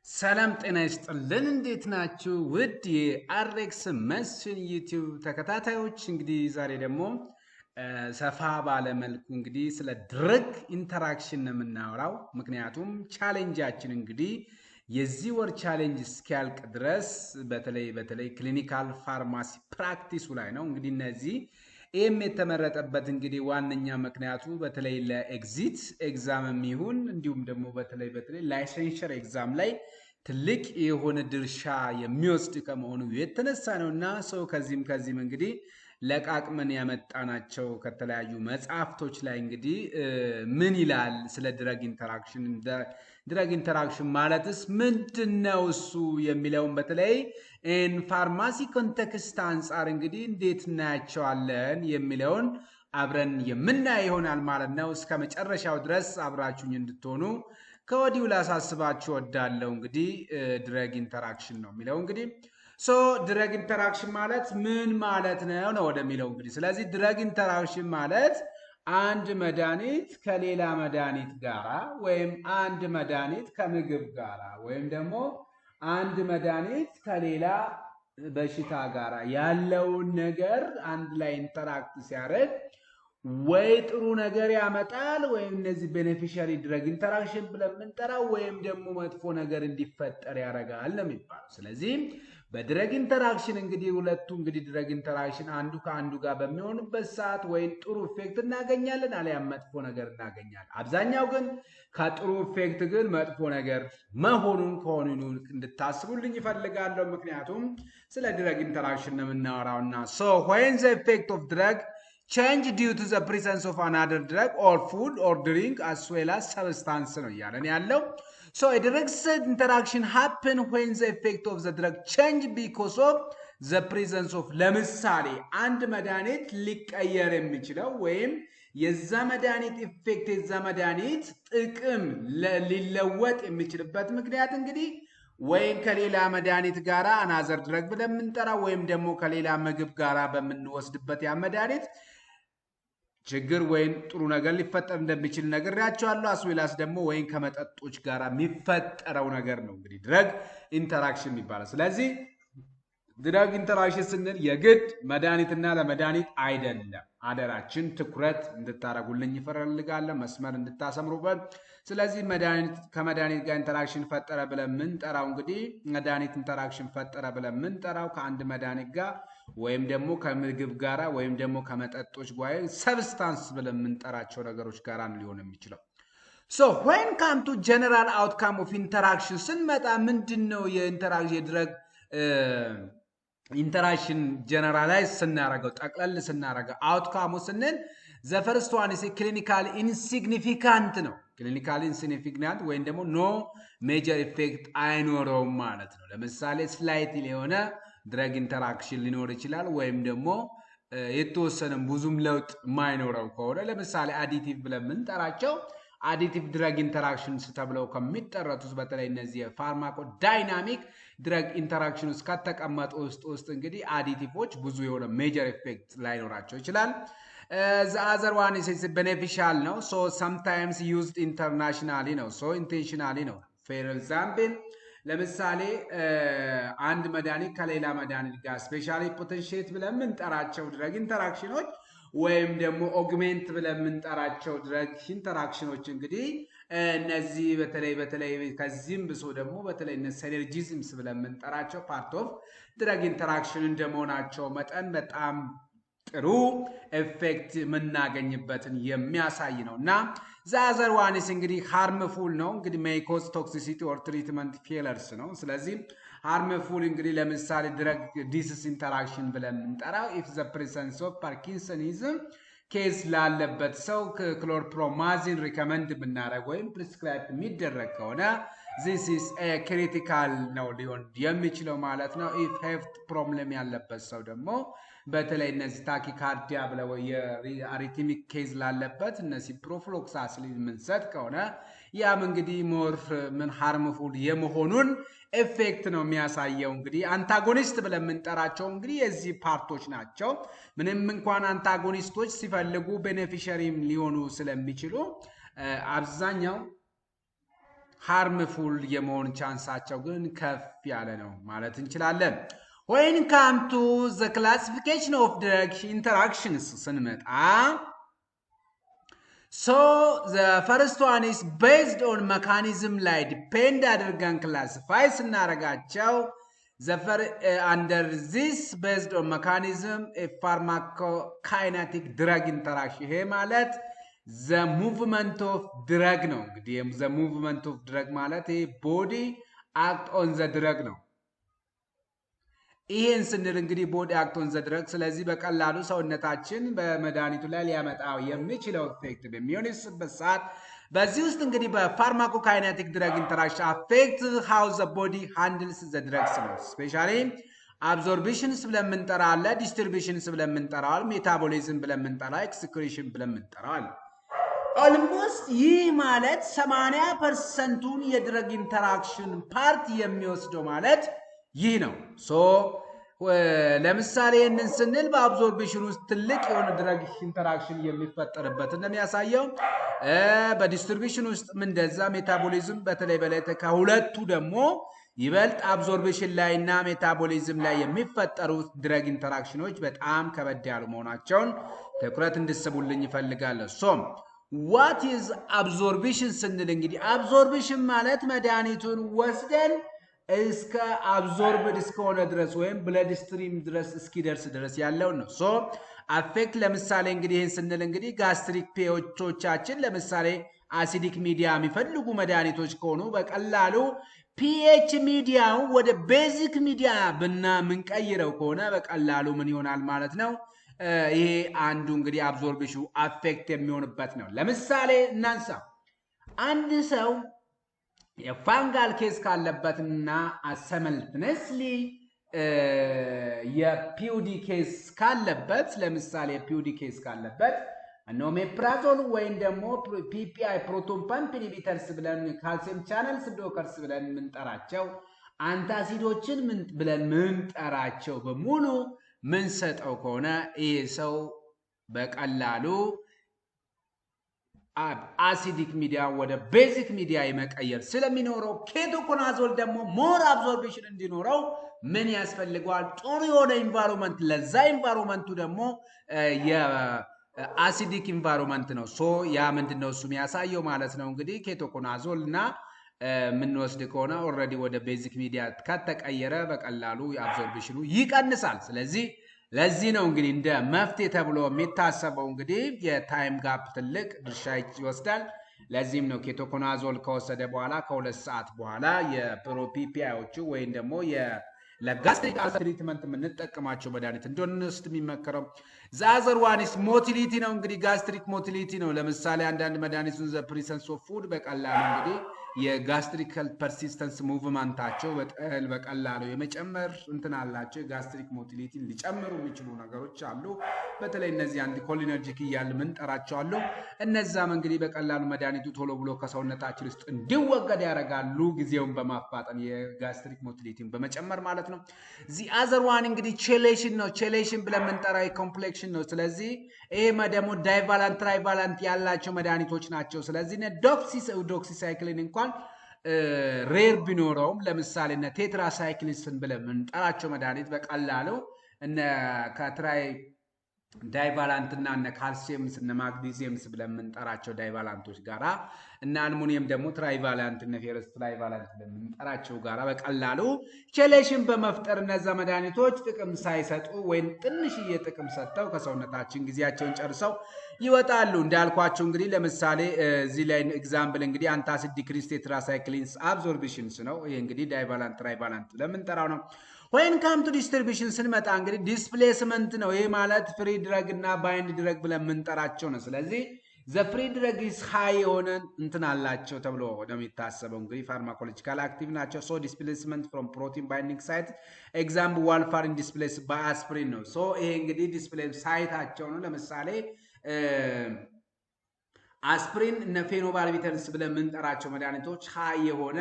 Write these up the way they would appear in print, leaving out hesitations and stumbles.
ሰላም ጤና ይስጥልን እንዴት ናችሁ? ውድ የአርኤክስ መስፍን ዩቲዩብ ተከታታዮች እንግዲህ ዛሬ ደግሞ ሰፋ ባለ መልኩ እንግዲህ ስለ ድረግ ኢንተራክሽን ነው የምናወራው። ምክንያቱም ቻሌንጃችን እንግዲህ የዚህ ወር ቻሌንጅ እስኪያልቅ ድረስ በተለይ ክሊኒካል ፋርማሲ ፕራክቲሱ ላይ ነው። እንግዲህ እነዚህ ይህም የተመረጠበት እንግዲህ ዋነኛ ምክንያቱ በተለይ ለኤግዚት ኤግዛም ይሁን እንዲሁም ደግሞ በተለይ ላይሰንሸር ኤግዛም ላይ ትልቅ የሆነ ድርሻ የሚወስድ ከመሆኑ የተነሳ ነውና ሰው ከዚህም እንግዲህ ለቃቅመን ያመጣናቸው ከተለያዩ መጽሐፍቶች ላይ እንግዲህ ምን ይላል ስለ ድረግ ኢንተራክሽን ድረግ ኢንተራክሽን ማለትስ ምንድነው እሱ የሚለውን በተለይ ፋርማሲ ኮንቴክስት አንጻር እንግዲህ እንዴት እናያቸዋለን የሚለውን አብረን የምናይ ይሆናል ማለት ነው። እስከ መጨረሻው ድረስ አብራችሁኝ እንድትሆኑ ከወዲሁ ላሳስባችሁ ወዳለው እንግዲህ ድረግ ኢንተራክሽን ነው የሚለው እንግዲህ ድረግ ኢንተራክሽን ማለት ምን ማለት ነው ወደሚለው እንግዲህ ስለዚህ ድረግ ኢንተራክሽን ማለት አንድ መድኃኒት ከሌላ መድኃኒት ጋራ ወይም አንድ መድኃኒት ከምግብ ጋራ ወይም ደግሞ አንድ መድኃኒት ከሌላ በሽታ ጋራ ያለውን ነገር አንድ ላይ ኢንተራክት ሲያደርግ ወይ ጥሩ ነገር ያመጣል ወይም እነዚህ ቤኔፊሻሪ ድረግ ኢንተራክሽን ብለን የምንጠራው ወይም ደግሞ መጥፎ ነገር እንዲፈጠር ያደርጋል ነው የሚባለው። ስለዚህ በድረግ ኢንተራክሽን እንግዲህ ሁለቱ እንግዲህ ድረግ ኢንተራክሽን አንዱ ከአንዱ ጋር በሚሆንበት ሰዓት ወይ ጥሩ ኢፌክት እናገኛለን አለያም መጥፎ ነገር እናገኛለን። አብዛኛው ግን ከጥሩ ኢፌክት ግን መጥፎ ነገር መሆኑን ከሆኑ እንድታስቡልኝ ይፈልጋለሁ። ምክንያቱም ስለ ድረግ ኢንተራክሽን ነው የምናወራውና when the effect of drug change due to the presence of another drug or food or drink as well as substance ነው ያለን ያለው። A drug interaction happen when the effect of the drug change because of the presence of ለምሳሌ አንድ መድኃኒት ሊቀየር የሚችለው ወይም የዛ መድኃኒት ኢፌክት የዛ መድኃኒት ጥቅም ሊለወጥ የሚችልበት ምክንያት እንግዲህ ወይም ከሌላ መድኃኒት ጋራ አናዘር ድረግ ብለን የምንጠራው ወይም ደግሞ ከሌላ ምግብ ጋራ በምንወስድበት ያ መድኃኒት ችግር ወይም ጥሩ ነገር ሊፈጠር እንደሚችል ነግሬያቸዋለሁ። አስዌላስ ደግሞ ወይም ከመጠጦች ጋር የሚፈጠረው ነገር ነው እንግዲህ ድረግ ኢንተራክሽን የሚባለው። ስለዚህ ድረግ ኢንተራክሽን ስንል የግድ መድኃኒትና ለመድኃኒት አይደለም። አደራችን ትኩረት እንድታረጉልኝ ይፈልጋለሁ፣ መስመር እንድታሰምሩበት። ስለዚህ ከመድኃኒት ጋር ኢንተራክሽን ፈጠረ ብለን የምንጠራው እንግዲህ መድኃኒት ኢንተራክሽን ፈጠረ ብለን የምንጠራው ከአንድ መድኃኒት ጋር ወይም ደግሞ ከምግብ ጋራ ወይም ደግሞ ከመጠጦች ጋር ሰብስታንስ ብለን የምንጠራቸው ነገሮች ጋራ ሊሆን የሚችለው። when come to general outcome of interaction ስንመጣ ምንድነው የድረግ ኢንተራክሽን ጀነራላይዝ ስናረገው ጠቅለል ስናረገው አውትካሙ ስንል the first one is clinical insignificant ነው። clinical insignificant ወይም ደግሞ no major effect አይኖረውም ማለት ነው። ለምሳሌ ስላይትሊ የሆነ ድረግ ኢንተራክሽን ሊኖር ይችላል ወይም ደግሞ የተወሰነ ብዙም ለውጥ ማይኖረው ከሆነ ለምሳሌ አዲቲቭ ብለን የምንጠራቸው አዲቲቭ ድረግ ኢንተራክሽንስ ተብለው ከሚጠሩት በተለይ እነዚህ የፋርማኮ ዳይናሚክ ድረግ ኢንተራክሽን ውስጥ ከተቀመጡ ውስጥ እንግዲህ አዲቲቮች ብዙ የሆነ ሜጀር ኢፌክት ላይኖራቸው ይችላል። the other one is beneficial ነው። sometimes used internationally ነው። intentionally ነው። for example ለምሳሌ አንድ መድኃኒት ከሌላ መድኃኒት ጋር ስፔሻሊ ፖቴንሺየት ብለን የምንጠራቸው ድረግ ኢንተራክሽኖች ወይም ደግሞ ኦግሜንት ብለን የምንጠራቸው ድረግ ኢንተራክሽኖች እንግዲህ እነዚህ በተለይ ከዚህም ብሶ ደግሞ በተለይ ሲነርጂዝምስ ብለን የምንጠራቸው ፓርት ኦፍ ድረግ ኢንተራክሽን እንደመሆናቸው መጠን በጣም ጥሩ ኢፌክት የምናገኝበትን የሚያሳይ ነውና ዛዘር ዋንስ እንግዲህ ሃርምፉል ነው። እንግዲህ may cause toxicity or treatment failures ነው። ስለዚህ ሃርምፉል እንግዲህ ለምሳሌ ድረግ ዲሲስ ኢንተራክሽን ብለን እንጠራው if the presence of parkinsonism ኬስ ላለበት ሰው ክሎርፕሮማዚን ሪከመንድ ብናደርግ ወይም ፕሪስክራይብ የሚደረግ ከሆነ this is a critical ነው ሊሆን የሚችለው ማለት ነው። if health problem ያለበት ሰው ደግሞ በተለይ እነዚህ ታኪካርዲያ ብለው የአሪትሚክ ኬዝ ላለበት እነዚህ ፕሮፍሎክሳሲሊን የምንሰጥ ከሆነ ያም እንግዲህ ሞር ምን ሃርምፉል የመሆኑን ኢፌክት ነው የሚያሳየው። እንግዲህ አንታጎኒስት ብለን የምንጠራቸው እንግዲህ የዚህ ፓርቶች ናቸው። ምንም እንኳን አንታጎኒስቶች ሲፈልጉ ቤኔፊሻሪም ሊሆኑ ስለሚችሉ አብዛኛው harmful የመሆን ቻንሳቸው ግን ከፍ ያለ ነው ማለት እንችላለን። when come to the classification of drug interactions ስንመጣ so the first one is based on mechanism ላይ depend አድርገን classify ስናረጋቸው under this based on mechanism a pharmacokinetic drug interaction ይሄ ማለት the movement of drug ነው እንግዲህ the movement of drug ማለት ይሄ body act on the drug ነው ይሄን ስንል እንግዲህ body act on the drug ስለዚህ በቀላሉ ሰውነታችን በመድኃኒቱ ላይ ሊያመጣው የሚችለው ኢፌክት በሚሆንበት ሰዓት በዚህ ውስጥ እንግዲህ በፋርማኮካይኔቲክ ድረግ ኢንተራክሽን affect how the body handles the drugs ነው especially absorptions ብለን የምንጠራው አለ distributions ብለን የምንጠራው አለ ሜታቦሊዝም ብለን የምንጠራው excretion ብለን የምንጠራው አለ almost ይህ ማለት 80%ን የድረግ ኢንተራክሽን ፓርት የሚወስደው ማለት ይህ ነው ሶ ለምሳሌ እነን ስንል በአብዞርፕሽን ውስጥ ትልቅ የሆነ ድረግ ኢንተራክሽን የሚፈጠርበት እንደሚያሳየው በዲስትሪቢዩሽን ውስጥ እንደዛ ሜታቦሊዝም በተለይ ከሁለቱ ደግሞ ይበልጥ አብዞርፕሽን ላይና ሜታቦሊዝም ላይ የሚፈጠሩ ድረግ ኢንተራክሽኖች በጣም ከበድ ያሉ መሆናቸውን ትኩረት እንድትስቡልኝ ይፈልጋለሁ ሶ what is absorption ስንል እንግዲህ absorption ማለት መድኃኒቱን ወስደን እስከ አብዞርብድ እስከሆነ ድረስ ወይም ብለድ ስትሪም ድረስ እስኪደርስ ድረስ ያለው ነው ሶ አፌክት ለምሳሌ እንግዲህ ይሄን ስንል እንግዲህ ጋስትሪክ ፔዎቻችን ለምሳሌ አሲዲክ ሚዲያ የሚፈልጉ መድኃኒቶች ከሆኑ በቀላሉ ፒኤች ሚዲያው ወደ ቤዚክ ሚዲያ ምንቀይረው ከሆነ በቀላሉ ምን ይሆናል ማለት ነው ይሄ አንዱ እንግዲህ አብዞርፕሽኑ አፌክት የሚሆንበት ነው ለምሳሌ እናንሳ አንድ ሰው የፋንጋል ኬስ ካለበትና አሰመልትነስሊ የፒዩዲ ኬስ ካለበት ለምሳሌ የፒዩዲ ኬስ ካለበት ኦሜፕራዞል ወይም ደግሞ ፒፒአይ ፕሮቶን ፓምፕ ኢንሂቢተርስ ብለን ካልሲየም ቻነልስ ብሎከርስ ብለን ምንጠራቸው አንታሲዶችን ብለን ምንጠራቸው በሙሉ ምንሰጠው ከሆነ ይሄ ሰው በቀላሉ አሲዲክ ሚዲያ ወደ ቤዚክ ሚዲያ የመቀየር ስለሚኖረው ኬቶኮናዞል ደግሞ ሞር አብዞርፕሽን እንዲኖረው ምን ያስፈልገዋል ጥሩ የሆነ ኢንቫይሮንመንት ለዛ ኢንቫይሮንመንቱ ደግሞ የአሲዲክ ኢንቫይሮንመንት ነው ሶ ያ ምንድነው እሱ የሚያሳየው ማለት ነው እንግዲህ ኬቶኮናዞል እና ምን ወስድ ከሆነ ኦሬዲ ወደ ቤዚክ ሚዲያ ከተቀየረ በቀላሉ አብዞርፕሽኑ ይቀንሳል ስለዚህ ለዚህ ነው እንግዲህ እንደ መፍትሄ ተብሎ የሚታሰበው እንግዲህ የታይም ጋፕ ትልቅ ድርሻ ይወስዳል ለዚህም ነው ኬቶኮናዞል ከወሰደ በኋላ ከ2 ሰዓት በኋላ የፕሮፒፒአዮቹ ወይም ደግሞ ለጋስትሪክ አልሰር ትሪትመንት የምንጠቀማቸው መድኃኒት እንደሆነስት የሚመከረው ዛዘር ዋንስ ሞቲሊቲ ነው እንግዲህ ጋስትሪክ ሞቲሊቲ ነው ለምሳሌ አንዳንድ መድኃኒቱን ዘ ፕሪሰንስ ኦፍ ፉድ በቀላሉ እንግዲህ የጋስትሪካል ፐርሲስተንስ ሙቭመንታቸው በቀላሉ የመጨመር እንትን አላቸው ጋስትሪክ ሞቲሊቲ ሊጨምሩ የሚችሉ ነገሮች አሉ በተለይ እነዚህ አንቲኮሊነርጂክ እያል ምን ጠራቸዋል እነዛም እንግዲህ በቀላሉ መድኃኒቱ ቶሎ ብሎ ከሰውነታችን ውስጥ እንዲወገድ ያደርጋሉ ጊዜውን በማፋጠን የጋስትሪክ ሞቲሊቲን በመጨመር ማለት ነው ዚ አዘር ዋን እንግዲህ ቼሌሽን ነው ቼሌሽን ብለን የምንጠራው ኮምፕሌክሽን ነው ስለዚህ ይሄ ደግሞ ዳይቫላንት ትራይቫላንት ያላቸው መድኃኒቶች ናቸው ስለዚህ ዶክሲሳይክሊን እንኳን ሬር ቢኖረውም ለምሳሌ እነ ቴትራሳይክሊን ብለን የምንጠራቸው መድኃኒት በቀላሉ እነ ከትራይ ዳይቫላንትና እነ ካልሲየምስ እነ ማግኒዚየምስ ብለን የምንጠራቸው ዳይቫላንቶች ጋራ እና አልሙኒየም ደግሞ ትራይቫላንት እነ ፌረስ ትራይቫላንት ብለን የምንጠራቸው ጋራ በቀላሉ ቼሌሽን በመፍጠር እነዛ መድኃኒቶች ጥቅም ሳይሰጡ ወይም ትንሽዬ ጥቅም ሰጥተው ከሰውነታችን ጊዜያቸውን ጨርሰው ይወጣሉ እንዳልኳቸው እንግዲህ ለምሳሌ እዚህ ላይ ኤግዛምፕል እንግዲህ አንታሲድ ዲክሪስ ቴትራሳይክሊንስ አብዞርፕሽንስ ነው ይሄ እንግዲህ ዳይቫላንት ትራይቫላንት ለምንጠራው ነው when come to distribution ስንመጣ እንግዲህ ዲስፕሌስመንት ነው ይሄ ማለት ፍሪ ድረግ እና ባይንድ ድረግ ብለን የምንጠራቸው ነው ስለዚህ the free drug is high የሆነ እንትን አላቸው ተብሎ ነው የሚታሰበው እንግዲህ ፋርማኮሎጂካል አክቲቭ ናቸው so displacement from protein binding site example warfarin displaced by aspirin ነው so ይሄ እንግዲህ ዲስፕሌይ ሳይታቸው ነው ለምሳሌ አስፕሪን እና ፌኖባርቢተርስ ብለን የምንጠራቸው መድኃኒቶች ሃይ የሆነ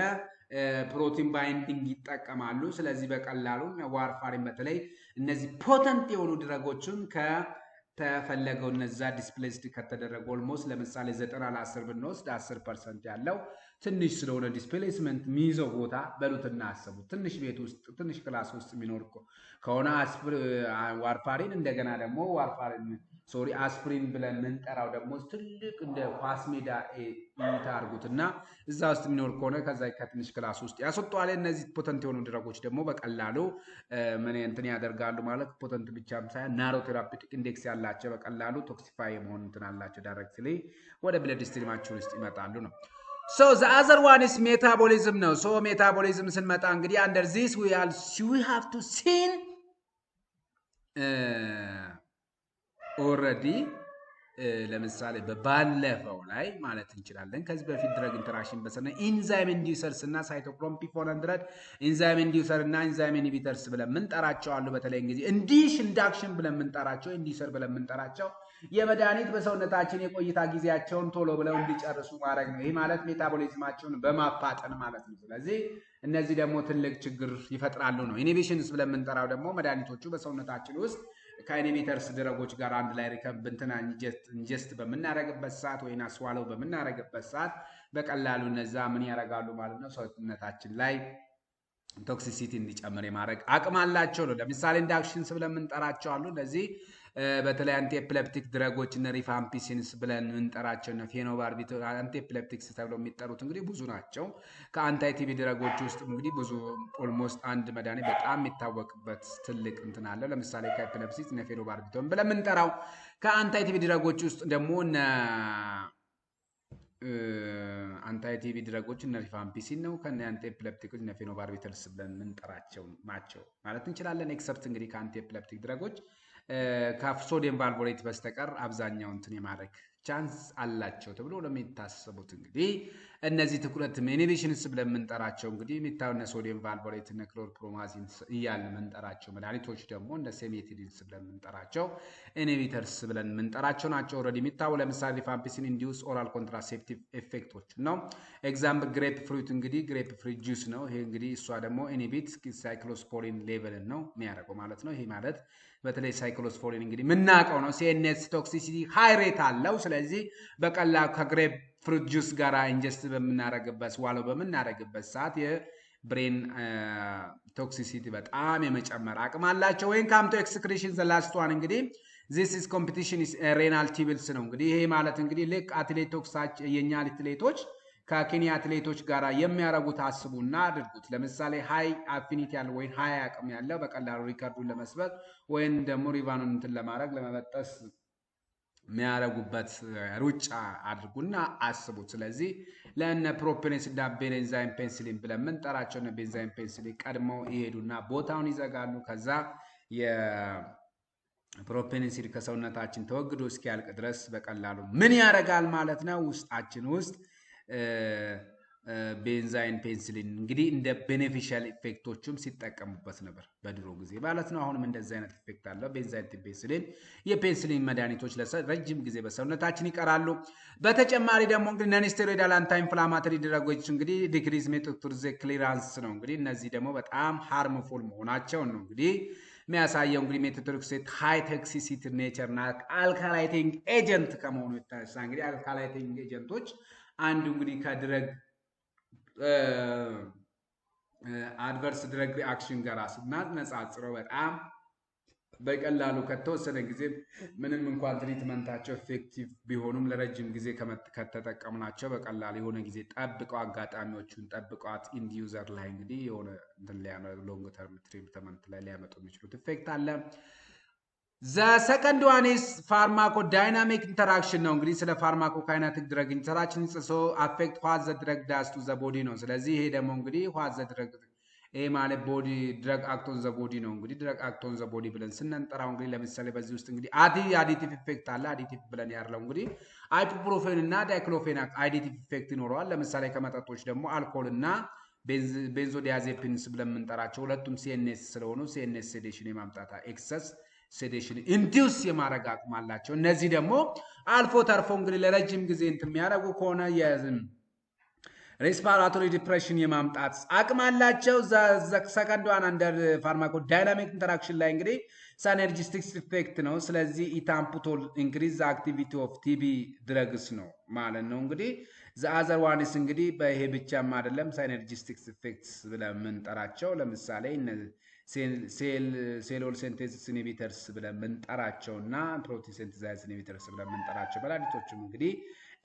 ፕሮቲን ባይንዲንግ ይጠቀማሉ ስለዚህ በቀላሉ ዋርፋሪን በተለይ እነዚህ ፖተንት የሆኑ ድረጎችን ከተፈለገው እነዛ ዲስፕሌስድ ከተደረገ ኦልሞስት ለምሳሌ 90 ለ10 ብንወስድ 10% ያለው ትንሽ ስለሆነ ዲስፕሌስመንት የሚይዘው ቦታ በሉትና አሰቡ። ትንሽ ቤት ውስጥ ትንሽ ክላስ ውስጥ የሚኖር ከሆነ ዋርፋሪን እንደገና ደግሞ አስፕሪን ብለን ምንጠራው ደግሞ ትልቅ እንደ ኳስ ሜዳ እይታ አድርጉትና እዛ ውስጥ የሚኖር ከሆነ ከዛ ከትንሽ ክላስ ውስጥ ያስወጣዋል። እነዚህ ፖተንት የሆኑ ድረጎች ደግሞ በቀላሉ ምን እንትን ያደርጋሉ ማለት ፖተንት ብቻም ሳይሆን ናሮ ቴራፒውቲክ ኢንዴክስ ያላቸው በቀላሉ ቶክሲፋይ የመሆን እንትን አላቸው። ዳይሬክትሊ ወደ ብለድ ስትሪማችን ውስጥ ይመጣሉ ነው። So the other one is metabolism now. So metabolism ስንመጣ እንግዲህ under this we have to see already ለምሳሌ በባለፈው ላይ ማለት እንችላለን ከዚህ በፊት ድረግ ኢንተራክሽን በሰነ ኢንዛይም ኢንዲዩሰርስ እና ሳይቶክሮም P400 ኢንዛይም ኢንዲዩሰር እና ኢንዛይም ኢንሂቢተርስ ብለን ምንጠራቸው አሉ። በተለይ እንግዲህ ኢንዳክሽን ብለን ምንጠራቸው ኢንዲዩሰር ብለን ምንጠራቸው የመድኃኒት በሰውነታችን የቆይታ ጊዜያቸውን ቶሎ ብለው እንዲጨርሱ ማድረግ ነው። ይሄ ማለት ሜታቦሊዝማቸውን በማፋጠን ማለት ነው። ስለዚህ እነዚህ ደግሞ ትልቅ ችግር ይፈጥራሉ ነው። ኢንሂቢሽንስ ብለን ምንጠራው ደግሞ መድኃኒቶቹ በሰውነታችን ውስጥ ከኢንሂቢተርስ ድረጎች ጋር አንድ ላይ ሪከብንትና ኢንጀስት በምናረግበት ሰዓት ወይና ስዋለው በምናረግበት ሰዓት በቀላሉ እነዛ ምን ያረጋሉ ማለት ነው ሰውነታችን ላይ ቶክሲሲቲ እንዲጨምር የማድረግ አቅም አላቸው ነው። ለምሳሌ ኢንዳክሽንስ ብለን ምንጠራቸው አሉ። ለዚህ በተለይ አንቲ ኤፒሌፕቲክ ድረጎች እና ሪፋምፒሲንስ ብለን ምንጠራቸው እና ፌኖባርቢታል አንቲ ኤፒሌፕቲክስ ተብለው የሚጠሩት እንግዲህ ብዙ ናቸው። ከአንታይ ቲቪ ድረጎች ውስጥ እንግዲህ ብዙ ኦልሞስት አንድ መድኃኒት በጣም የሚታወቅበት ትልቅ እንትን አለ። ለምሳሌ ከኤፒሌፕሲስ እና ፌኖባርቢታል ብለን ምንጠራው ከአንታይ ቲቪ ድረጎች ውስጥ ደግሞ እና አንታይ ቲቪ ድረጎች እና ሪፋምፒሲን ነው። ከነ አንቲ ኤፒሌፕቲኮች እና ፌኖባርቢታልስ ብለን ምንጠራቸው ናቸው ማለት እንችላለን። ኤክሰፕት እንግዲህ ከአንቲ ኤፒሌፕቲክ ድረጎች ከሶዲየም ቫልቮሬት በስተቀር አብዛኛው እንትን የማድረግ ቻንስ አላቸው ተብሎ ለሚታሰቡት እንግዲህ እነዚህ ትኩረት ኢንሂቢሽንስ ብለን ምንጠራቸው እንግዲህ የሚታወነ ሶዲየም ቫልቮሬት እና ክሎርፕሮማዚን እያልን ምንጠራቸው መድኃኒቶች ደግሞ እንደ ሴሜቲዲንስ ብለን ምንጠራቸው ኢንሂቢተርስ ብለን ምንጠራቸው ናቸው። ኦልሬዲ የሚታወው ለምሳሌ ሪፋምፒሲን ኢንዲዩስ ኦራል ኮንትራሴፕቲቭ ኤፌክቶች ነው። ኤግዛምፕል ግሬፕ ፍሩት እንግዲህ ግሬፕ ፍሩት ጁስ ነው። ይሄ እንግዲህ እሷ ደግሞ ኢንሂቢት ሳይክሎስፖሪን ሌቨልን ነው የሚያደርገው ማለት ነው። ይሄ ማለት በተለይ ሳይክሎስፖሪን እንግዲህ ምናቀው ነው ሲኤንኤስ ቶክሲሲቲ ሃይ ሬት አለው። ስለዚህ በቀላሉ ከግሬፕ ፍሩት ጁስ ጋር ኢንጀስት በምናረግበት ዋለው በምናረግበት ሰዓት የብሬን ቶክሲሲቲ በጣም የመጨመር አቅም አላቸው። ወይን ካምቶ ኤክስክሪሽን ዘ ላስት ዋን እንግዲህ this is competition is renal tubules ነው። እንግዲህ ይሄ ማለት እንግዲህ ልክ አትሌቶች የኛ አትሌቶች ከኬንያ አትሌቶች ጋር የሚያረጉት አስቡና አድርጉት። ለምሳሌ ሃይ አፊኒቲ ያለው ወይ ሃይ አቅም ያለው በቀላሉ ሪከርዱን ለመስበክ ወይን ደግሞ ሪቫኑን እንትን ለማድረግ ለመበጠስ የሚያረጉበት ሩጫ አድርጉና አስቡት። ስለዚህ ለእነ ፕሮፔኒስ እና ቤንዛይን ፔንሲሊን ብለን ምንጠራቸው እና ቤንዛይን ፔንሲሊን ቀድመው ይሄዱና ቦታውን ይዘጋሉ። ከዛ የፕሮፔኒሲል ከሰውነታችን ተወግዶ እስኪያልቅ ድረስ በቀላሉ ምን ያረጋል ማለት ነው ውስጣችን ውስጥ ቤንዛይን ፔንሲሊን እንግዲህ እንደ ቤኔፊሻል ኢፌክቶችም ሲጠቀሙበት ነበር በድሮ ጊዜ ማለት ነው። አሁንም እንደዚህ አይነት ኢፌክት አለው ቤንዛይን ፔንሲሊን። የፔንሲሊን መድኃኒቶች ለረጅም ጊዜ በሰውነታችን ይቀራሉ። በተጨማሪ ደግሞ እንግዲህ ነን ስቴሮይዳል አንታይ ኢንፍላማቶሪ ድረጎች እንግዲህ ዲክሪዝ ሜቶክትሪዝ ክሊራንስ ነው። እንግዲህ እነዚህ ደግሞ በጣም ሃርምፉል መሆናቸውን ነው እንግዲህ የሚያሳየው። እንግዲህ ሜቶትሮክሴት ሃይ ቶክሲሲቲ ኔቸር እና አልካላይቲንግ ኤጀንት ከመሆኑ የተነሳ እንግዲህ አልካላይቲንግ ኤጀንቶች አንዱ እንግዲህ ከድረግ አድቨርስ ድረግ ሪአክሽን ጋር ስናነጻጽረው በጣም በቀላሉ ከተወሰነ ጊዜ ምንም እንኳን ትሪትመንታቸው ኤፌክቲቭ ቢሆኑም ለረጅም ጊዜ ከተጠቀምናቸው በቀላሉ የሆነ ጊዜ ጠብቀው አጋጣሚዎቹን ጠብቀዋት ኢንድ ዩዘር ላይ እንግዲህ የሆነ ሎንግ ተርም ትሪትመንት ላይ ሊያመጡ የሚችሉት ኢፌክት አለ። The second one is pharmacodynamic interaction ነው። እንግዲህ ስለ ፋርማኮካይናቲክ ድረግ ኢንተራክሽን so affect what the drug does to the body ነው። ስለዚህ ይሄ ደግሞ እንግዲህ what the drug ይሄ ማለት ቦዲ ድረግ አክት ኦን ዘ ቦዲ ነው። እንግዲህ ድረግ አክት ኦን ዘ ቦዲ ብለን ስንጠራው እንግዲህ ለምሳሌ በዚህ ውስጥ እንግዲህ አዲቲቭ ኢፌክት አለ። አዲቲቭ ብለን ያለው እንግዲህ አይቡፕሮፌን እና ዳይክሎፌን አዲቲቭ ኢፌክት ይኖረዋል። ለምሳሌ ከመጠጦች ደግሞ አልኮል እና ቤንዞዲያዜፒንስ ብለን የምንጠራቸው ሁለቱም ሲኤንኤስ ስለሆኑ ሲኤንኤስ ሴዴሽን የማምጣት ኤክሰስ ሴዴሽን ኢንዲዩስ የማድረግ አቅም አላቸው። እነዚህ ደግሞ አልፎ ተርፎ እንግዲህ ለረጅም ጊዜ እንትን የሚያደርጉ ከሆነ ሬስፓራቶሪ ዲፕሬሽን የማምጣት አቅም አላቸው። ሰከንድ ዋን አንደር ፋርማኮዳይናሚክ ኢንተራክሽን ላይ እንግዲህ ሳይነርጂስቲክስ ኢፌክት ነው። ስለዚህ ኢታምፑቶል ኢንክሪዝ አክቲቪቲ ኦፍ ቲቢ ድረግስ ነው ማለት ነው። እንግዲህ the other one is እንግዲህ በይሄ ብቻም አይደለም synergistic effects ብለን የምንጠራቸው ለምሳሌ ሴል ኦል ሲንቴሲስ ኢንሂቢተርስ ብለን የምንጠራቸውና ፕሮቲን ሲንቴሳይዝ ኢንሂቢተርስ ብለን የምንጠራቸው መድኃኒቶችም እንግዲህ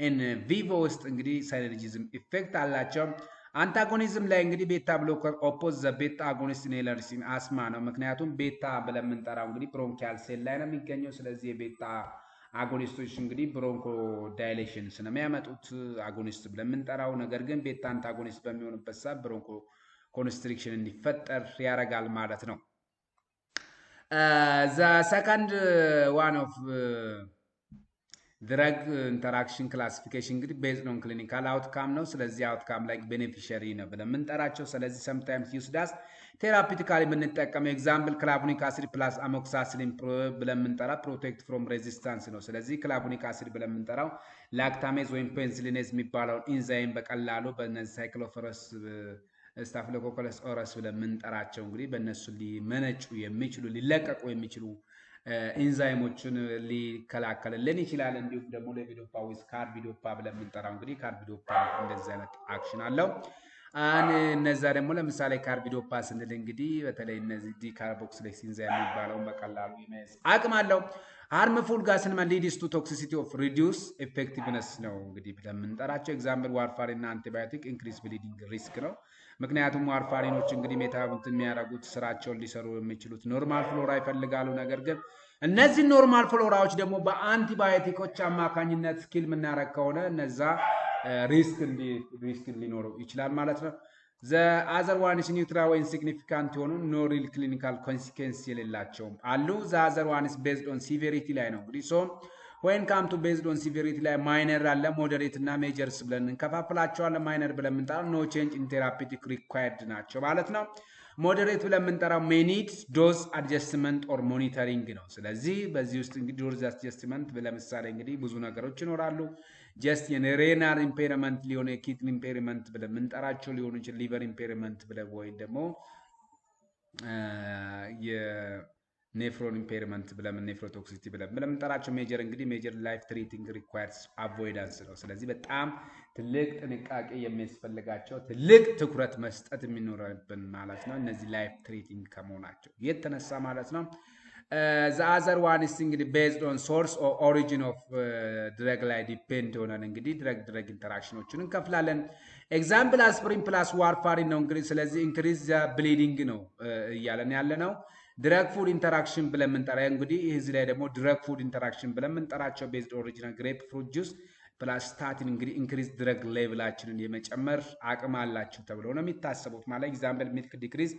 in vivo ውስጥ እንግዲህ synergism effect አላቸው አንታጎኒዝም ላይ እንግዲህ ቤታ ብሎከር ኦፖዝ ዘ ቤታ አጎኒስት ኢንሄለርሲን አስማ ነው ምክንያቱም ቤታ ብለን የምንጠራው እንግዲህ ብሮንኪያል ሴል ላይ ነው የሚገኘው ስለዚህ የቤታ አጎኒስቶች እንግዲህ ብሮንኮ ዳይሌሽንስ ነው የሚያመጡት አጎኒስት ብለን የምንጠራው ነገር ግን ቤታ አንታጎኒስት በሚሆንበት ሰዓት ብሮንኮ ኮንስትሪክሽን እንዲፈጠር ያረጋል ማለት ነው the second one of drug interaction classification እንግዲህ based on clinical outcome ነው ስለዚህ outcome like beneficiary ነው ብለን የምንጠራቸው ስለዚህ sometimes used as therapeutically የምንጠቀመው example clavonic acid plus amoxicillin ብለን የምንጠራ protect from resistance ነው ስለዚህ clavonic acid ብለን የምንጠራው lactamase ወይም penicillinase የሚባለው ኢንዛይም በቀላሉ በእነዚህ ሳይክሎፈረስ ስታፊሎኮከስ ኦረስ ብለን የምንጠራቸው እንግዲህ በእነሱ ሊመነጩ የሚችሉ ሊለቀቁ የሚችሉ ኢንዛይሞችን ሊከላከልልን ይችላል እንዲሁም ደግሞ ለቪዶፓ ዊዝ ካርቢዶፓ ብለን የምንጠራው እንግዲህ ካርቢዶፓ እንደዚህ አይነት አክሽን አለው እነዛ ደግሞ ለምሳሌ ካርቢዶፓ ስንል እንግዲህ በተለይ እነዚህ ዲካርቦክሲሌክስ ኢንዛይም የሚባለው በቀላሉ ይመዝ አቅም አለው harmful gas and leads to toxicity of reduce effectiveness ነው እንግዲህ ብለን የምንጠራቸው example warfarin እና antibiotic increase bleeding risk ነው ምክንያቱም ዋርፋሪኖች እንግዲህ ሜታቦሊት የሚያደርጉት ስራቸውን ሊሰሩ የሚችሉት ኖርማል ፍሎራ ይፈልጋሉ ነገር ግን እነዚህ ኖርማል ፍሎራዎች ደግሞ በአንቲባዮቲኮች አማካኝነት ስኪል ምናረግ ከሆነ እነዛ ሪስክ ሊኖረው ይችላል ማለት ነው the other one is neutral or insignificant ሆኑ no real clinical consequence የሌላቸው አሉ the other one is based on severity ላይ ነው እንግዲህ so when come to based on severity ላይ minor አለ moderate እና majors ብለን እንከፋፍላቸዋለን minor ብለን የምንጠራው no change in therapeutic required ናቸው ማለት ነው moderate ብለን የምንጠራው may need dose adjustment or monitoring ነው ስለዚህ በዚህ ውስጥ እንግዲህ dose adjustment ለምሳሌ እንግዲህ ብዙ ነገሮች ይኖራሉ just renal impairment ሊሆን kidney impairment ብለን የምንጠራቸው ሊሆን ይችላል liver impairment ብለን ወይ ደግሞ nephron impairment ብለን nephrotoxicity ብለን የምንጠራቸው ሜጀር እንግዲህ ሜጀር ላይፍ ትሪቲንግ ሪኳየርስ አቮይዳንስ ነው ስለዚህ በጣም ትልቅ ጥንቃቄ የሚያስፈልጋቸው ትልቅ ትኩረት መስጠት የሚኖርብን ማለት ነው እነዚህ ላይፍ ትሪቲንግ ከመሆናቸው የተነሳ ማለት ነው the other one is እንግዲህ based on source or origin of drug ላይ depend ሆነን እንግዲህ drug interactionዎችን እንከፍላለን example aspirin plus warfarin ነው እንግዲህ ስለዚህ increase the bleeding ነው እያለን ያለ ነው drug food interaction ብለን የምንጠራው እንግዲህ እዚህ ላይ ደግሞ drug food interaction ብለን የምንጠራቸው based original grapefruit juice plus statin እንግዲህ increase drug levelአችንን የመጨመር አቅም አላቸው ተብሎ ነው የሚታሰቡት ማለት example milk decrease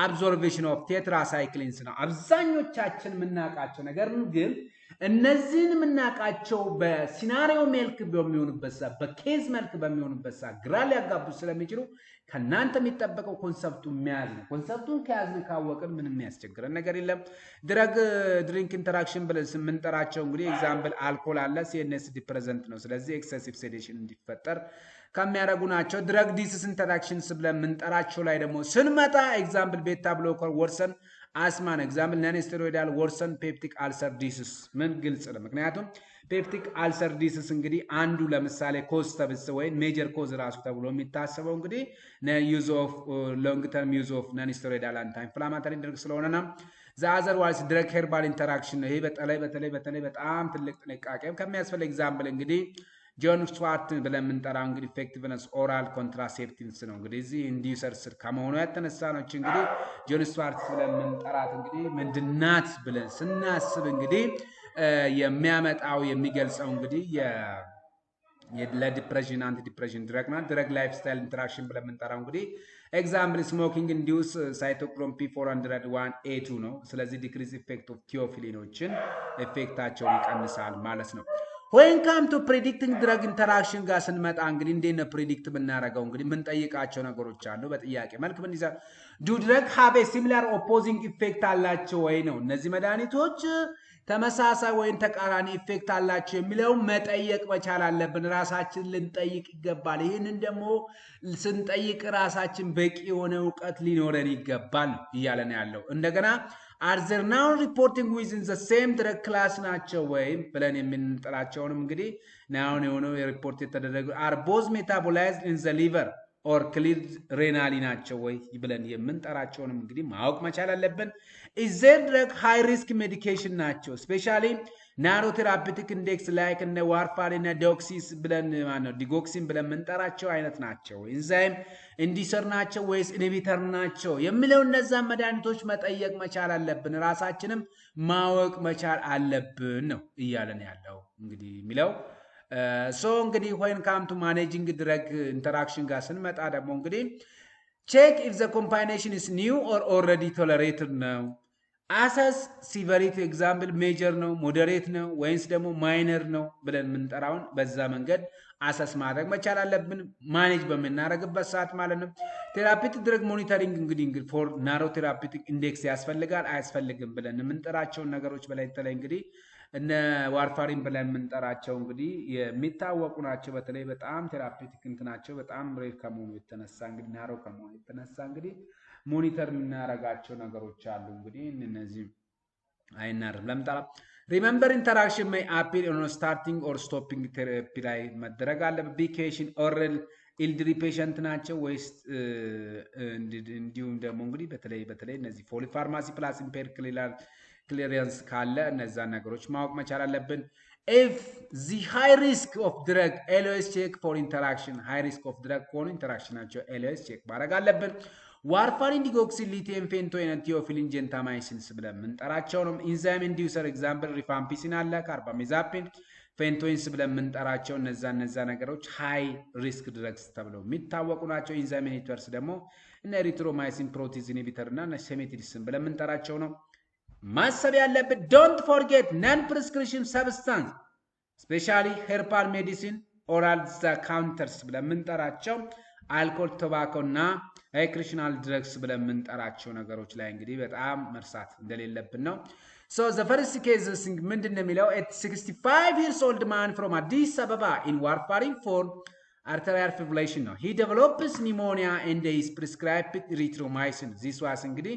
absorption of tetracyclines ነው አብዛኞቻችን የምናቃቸው ነገር ግን እነዚህን የምናቃቸው በሲናሪዮ መልክ በሚሆንበት ሰዓት በኬዝ መልክ በሚሆንበት ሰዓት ግራ ሊያጋቡ ስለሚችሉ ከናንተ የሚጠበቀው ኮንሰፕቱን መያዝ ነው ኮንሰፕቱን ከያዝን ካወቅን ምንም ያስቸግረን ነገር የለም ድሪንክ ኢንተራክሽን ብለን የምንጠራቸው እንግዲህ ኤግዛምፕል አልኮል አለ ሲኤንኤስ ዲፕሬዘንት ነው ስለዚህ ኤክሰሲቭ ሴዴሽን እንዲፈጠር ከሚያደርጉ ናቸው ድረግ ዲሲስ ኢንተራክሽንስ ብለን የምንጠራቸው ላይ ደግሞ ስንመጣ ኤግዛምፕል ቤታ ብሎከር ወርሰን አስማን ኤግዛምፕል ነን ስቴሮይዳል ወርሰን ፔፕቲክ አልሰር ዲሲስ ምን ግልጽ ነው ምክንያቱም ፔፕቲክ አልሰር ዲሲስ እንግዲህ አንዱ ለምሳሌ ኮዝ ተብስ ወይ ሜጀር ኮዝ ራሱ ተብሎ የሚታሰበው እንግዲህ ዩዝ ኦፍ ሎንግ ተርም ዩዝ ኦፍ ነን ስቴሮይዳል አንቲ ኢንፍላማቶሪ ድረግ ስለሆነ ነው the other was drug herbal interaction ነው ይሄ በተለይ በጣም ትልቅ ጥንቃቄ ከሚያስፈልግ ኤግዛምፕል እንግዲህ ጆን ስዋርት ብለን የምንጠራው እንግዲህ ኢፌክቲቭነስ ኦራል ኮንትራሴፕቲቭስ ነው እንግዲህ እዚህ ኢንዲዩሰርስ ከመሆኑ የተነሳ ነው እንግዲህ ጆን ስዋርት ብለን የምንጠራት እንግዲህ ምንድናት ብለን ስናስብ እንግዲህ የሚያመጣው የሚገልጸው እንግዲህ ለዲፕሬሽን አንቲ ዲፕሬሽን ድረግ ላይፍ ስታይል ኢንተራክሽን ብለን የምንጠራው እንግዲህ ኤግዛምፕል ስሞኪንግ ኢንዲዩስ ሳይቶክሮም P401A2 ነው ስለዚህ ዲክሪዝ ኢፌክት ኦፍ ቲዮፊሊኖችን ኢፌክታቸውን ይቀንሳል ማለት ነው when come to predicting drug interaction ጋር ስንመጣ እንግዲህ እንዴት ነው ፕሪዲክት ብናረጋው እንግዲህ ምን ጠይቃቸው ነገሮች አሉ በጥያቄ መልክ ምን ይዛ do drug have a similar opposing effect አላቸው ወይ ነው እነዚህ መድኃኒቶች ተመሳሳይ ወይን ተቃራኒ ኢፌክት አላቸው የሚለው መጠየቅ መቻል አለብን ራሳችን ልንጠይቅ ይገባል ይሄንን ደግሞ ስንጠይቅ ራሳችን በቂ የሆነ ዕውቀት ሊኖረን ይገባል ይያለን ያለው እንደገና are there now reporting within the same drug class ናቸው ወይ ብለን የምንጠራቸውንም እንግዲህ now የሆነው ሪፖርት የተደረጉ are both metabolized in the liver or cleared renally ናቸው ወይ ብለን የምንጠራቸውንም እንግዲህ ማወቅ መቻል አለብን is there drug high risk medication ናቸው especially narrow therapeutic index like እነ warfarin እና doxis ብለን ማነው digoxin ብለን የምንጠራቸው አይነት ናቸው ኢንዛይም ኢንዲሰር ናቸው ወይስ ኢንሂቢተር ናቸው የሚለው እነዛ መድኃኒቶች መጠየቅ መቻል አለብን ራሳችንም ማወቅ መቻል አለብን ነው እያለን ያለው እንግዲህ የሚለው so እንግዲህ when come to managing drug interaction ጋር ስንመጣ ደግሞ እንግዲህ check if the combination is new or already tolerated now assess severity example major ነው moderate ነው ወይስ ደግሞ minor ነው ብለን የምንጠራውን በዛ መንገድ አሰስ ማድረግ መቻል አለብን ማኔጅ በመናረግበት ሰዓት ማለት ነው ቴራፒውቲክ ድረግ ሞኒተሪንግ እንግዲህ for narrow therapeutic index ያስፈልጋል አያስፈልግም ብለን የምንጠራቸው ነገሮች በላይ ተለይ እንግዲህ እነ ዋርፋሪን ብለን የምንጠራቸው እንግዲህ የሚታወቁ ናቸው በተለይ በጣም ቴራፒውቲክ እንትናቸው በጣም ሬር ከመሆኑ የተነሳ እንግዲህ ናሮ ከመሆኑ የተነሳ እንግዲህ ሞኒተር የምናረጋቸው ነገሮች አሉ እንግዲህ እነዚህ አይናርም ለምጣላ remember interaction may appear on starting or stopping therapy ላይ መደረግ አለበት ቢኬሽን ኦረል elderly patient ናቸው ወይስ እንዲሁም ደግሞ እንግዲህ በተለይ እነዚህ ፖሊፋርማሲ ፕላስ ኢምፔር clearance ካለ እነዛ ነገሮች ማወቅ መቻል አለብን if the high risk of drug LOS check for interaction high risk of drug for interaction ናቸው LOS check ማድረግ አለብን warfarin digoxin lithium phentoin and theophylline gentamicin ብለን የምንጠራቸው ነው enzyme inducer example rifampicin አለ carbamazepine phentoin ብለን የምንጠራቸው እነዛ ነገሮች high risk drugs ተብለው የሚታወቁ ናቸው enzyme inhibitors ደግሞ እነ erythromycin protease inhibitor እና cimetidine ብለን የምንጠራቸው ነው ማሰብ ያለበት don't forget non prescription substance especially herbal medicine oral counters ብለን የምንጠራቸው alcohol tobacco እና recreational drugs ብለን የምንጠራቸው ነገሮች ላይ እንግዲህ በጣም መርሳት እንደሌለብን ነው so the first case ምንድነው የሚለው at 65 years old man from Addis Ababa in warfarin for arterial fibrillation ነው he develops pneumonia and is prescribed erythromycin this was እንግዲህ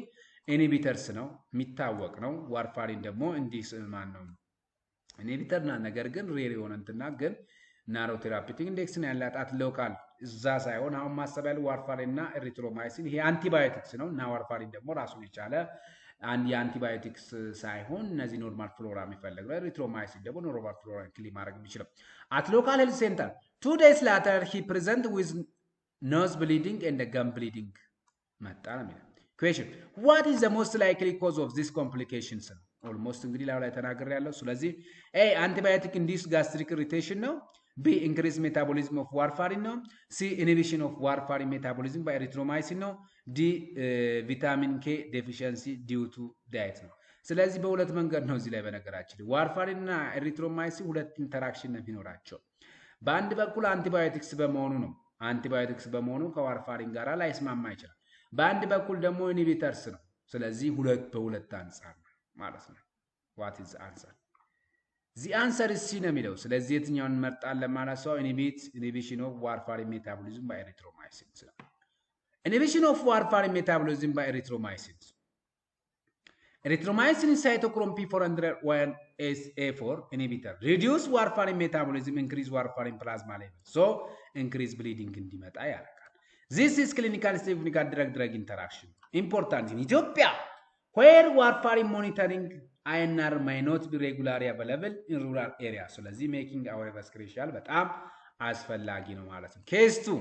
ኢንሂቢተርስ ነው የሚታወቅ ነው ዋርፋሪን ደግሞ እንዲስ ማን ነው ኢንሂቢተር እና ነገር ግን ሬር የሆነንትና ግን ናሮ ቴራፒውቲክ ኢንዴክስ ነው ያላጣት ሎካል እዛ ሳይሆን አሁን ማሰባል ዋርፋሪን እና ኤሪትሮማይሲን ይሄ አንቲባዮቲክስ ነው እና ዋርፋሪን ደግሞ ራሱን የቻለ አንድ የአንቲባዮቲክስ ሳይሆን እነዚህ ኖርማል ፍሎራ የሚፈልገው ኤሪትሮማይሲን ደግሞ ኖርማል ፍሎራ ክሊ ማድረግ የሚችለው at local health center 2 days later he present with nose bleeding and gum bleeding መጣ ነው question what is the most likely cause of these complications almost እንግዲህ ላይ ተናገር ያለው ስለዚህ a antibiotic induced gastric irritation ነው b increased metabolism of warfarin ነው c inhibition of warfarin metabolism by erythromycin ነው d vitamin k deficiency due to diet ነው ስለዚህ በሁለት መንገድ ነው እዚህ ላይ በነገራችን ዋርፋሪን እና ኤሪትሮማይሲን ሁለት ኢንተራክሽን ነው ቢኖራቸው በአንድ በኩል አንቲባዮቲክስ በመሆኑ ነው አንቲባዮቲክስ በመሆኑ ከዋርፋሪን ጋር ላይስማማ ይችላል በአንድ በኩል ደግሞ ኢንሂቢተርስ ነው ስለዚህ በሁለት አንፃር ማለት ነው what is the answer the answer is c ነው የሚለው ስለዚህ የትኛውን እንመርጣለን ማለት ነው inhibition of warfarin metabolism by erythromycin inhibition of warfarin metabolism by erythromycin erythromycin is cytochrome P401A4 inhibitor reduce warfarin metabolism increase warfarin plasma level so increase bleeding እንዲመጣ ያደርጋል This is clinical drug interaction. Important in Ethiopia, where warfarin monitoring INR may not be regularly available in rural areas. So let's making our crucial, but as fallagi no ማለት ነው. Case 2.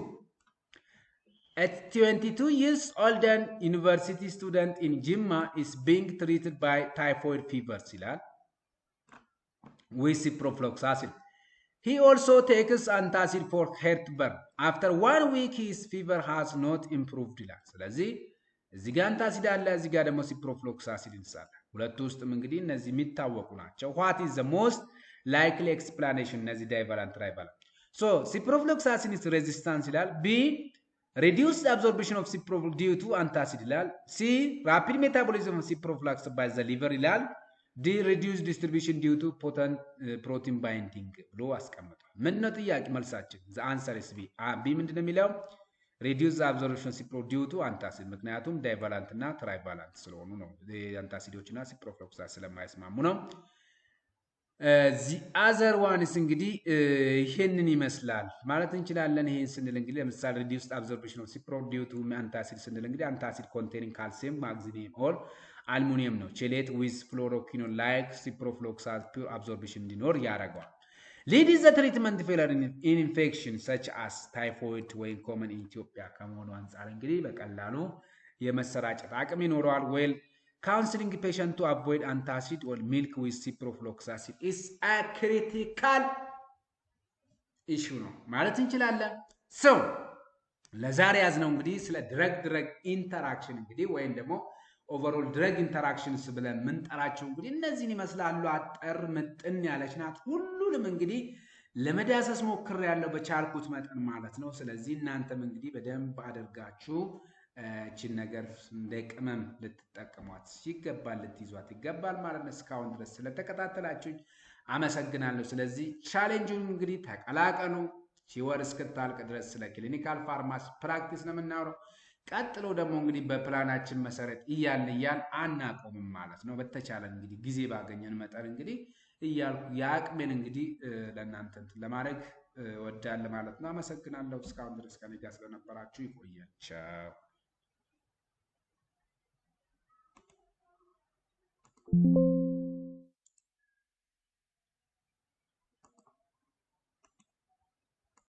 A 22 years old university student in Jimma is being treated by typhoid fever with ciprofloxacin. He also takes antacid for heartburn. After 1 week, his fever has not improved. ስለዚህ እዚህ ጋር አንታሲድ አለ እዚህ ጋር ደግሞ ሲፕሮፍሎክሳሲድ ይንሳል ሁለቱ ውስጥ እንግዲህ እነዚህ የሚታወቁ ናቸው what is the most likely explanation እነዚህ ዳይቫላንት ትራይቫላንት so ciprofloxacin is resistance ይላል b reduced absorption of ciproflox due to antacid ይላል c rapid metabolism of ciproflox by the liver ይላል d reduced distribution due to potent protein binding ብሎ አስቀምጧል ምንድነው ጥያቄ መልሳችን the answer is b ምንድነው የሚለው reduce the absorption cypro due to antacid ምክንያቱም ዳይቫላንት እና ትራይቫላንት ስለሆኑ ነው አንታሲዶች እና ሲፕሮፍሎክሳሲድ ስለማይስማሙ ነው the other one is እንግዲህ ይሄንን ይመስላል ማለት እንችላለን ይሄን ስንል እንግዲህ ለምሳሌ reduced absorption of cipro due to antacid ስንል እንግዲህ antacid containing calcium magnesium or aluminum ነው chelate with fluoroquinone like ciprofloxacin pure absorption እንዲኖር ያደርጋል lead is the treatment failure in infection such as typhoid ወይ common in Ethiopia ከመሆኑ አንፃር እንግዲህ በቀላሉ የመሰራጨት አቅም ይኖረዋል well counseling patient to avoid antacid or milk with ciprofloxacin is a critical issue ነው ማለት እንችላለን so ለዛሬ ያዝነው እንግዲህ ስለ ድረግ ኢንተራክሽን እንግዲህ ወይም ደግሞ overall drug interactions ብለን ምን ጠራቸው እንግዲህ እነዚህን ይመስላሉ አጠር መጥን ያለች ናት ሁሉንም እንግዲህ ለመዳሰስ ሞክር ያለው በቻልኩት መጠን ማለት ነው ስለዚህ እናንተም እንግዲህ በደንብ አድርጋችሁ እቺን ነገር እንደቅመም ልትጠቀሟት ይገባል ልትይዟት ይገባል ማለት ነው እስካሁን ድረስ ስለተከታተላችሁኝ አመሰግናለሁ ስለዚህ ቻሌንጁን እንግዲህ ተቀላቀሉ ሲወር እስከታልቅ ድረስ ስለ ክሊኒካል ፋርማሲ ፕራክቲስ ነው የምናወራው ቀጥሎ ደግሞ እንግዲህ በፕላናችን መሰረት እያልን አናቆምም ማለት ነው በተቻለ እንግዲህ ጊዜ ባገኘን መጠን እንግዲህ እያልኩ ያቅሜን እንግዲህ ለእናንተ ለማድረግ ወዳለ ማለት ነው አመሰግናለሁ እስካሁን ድረስ ከኔ ጋር ስለነበራችሁ ይቆያችሁ Thank you.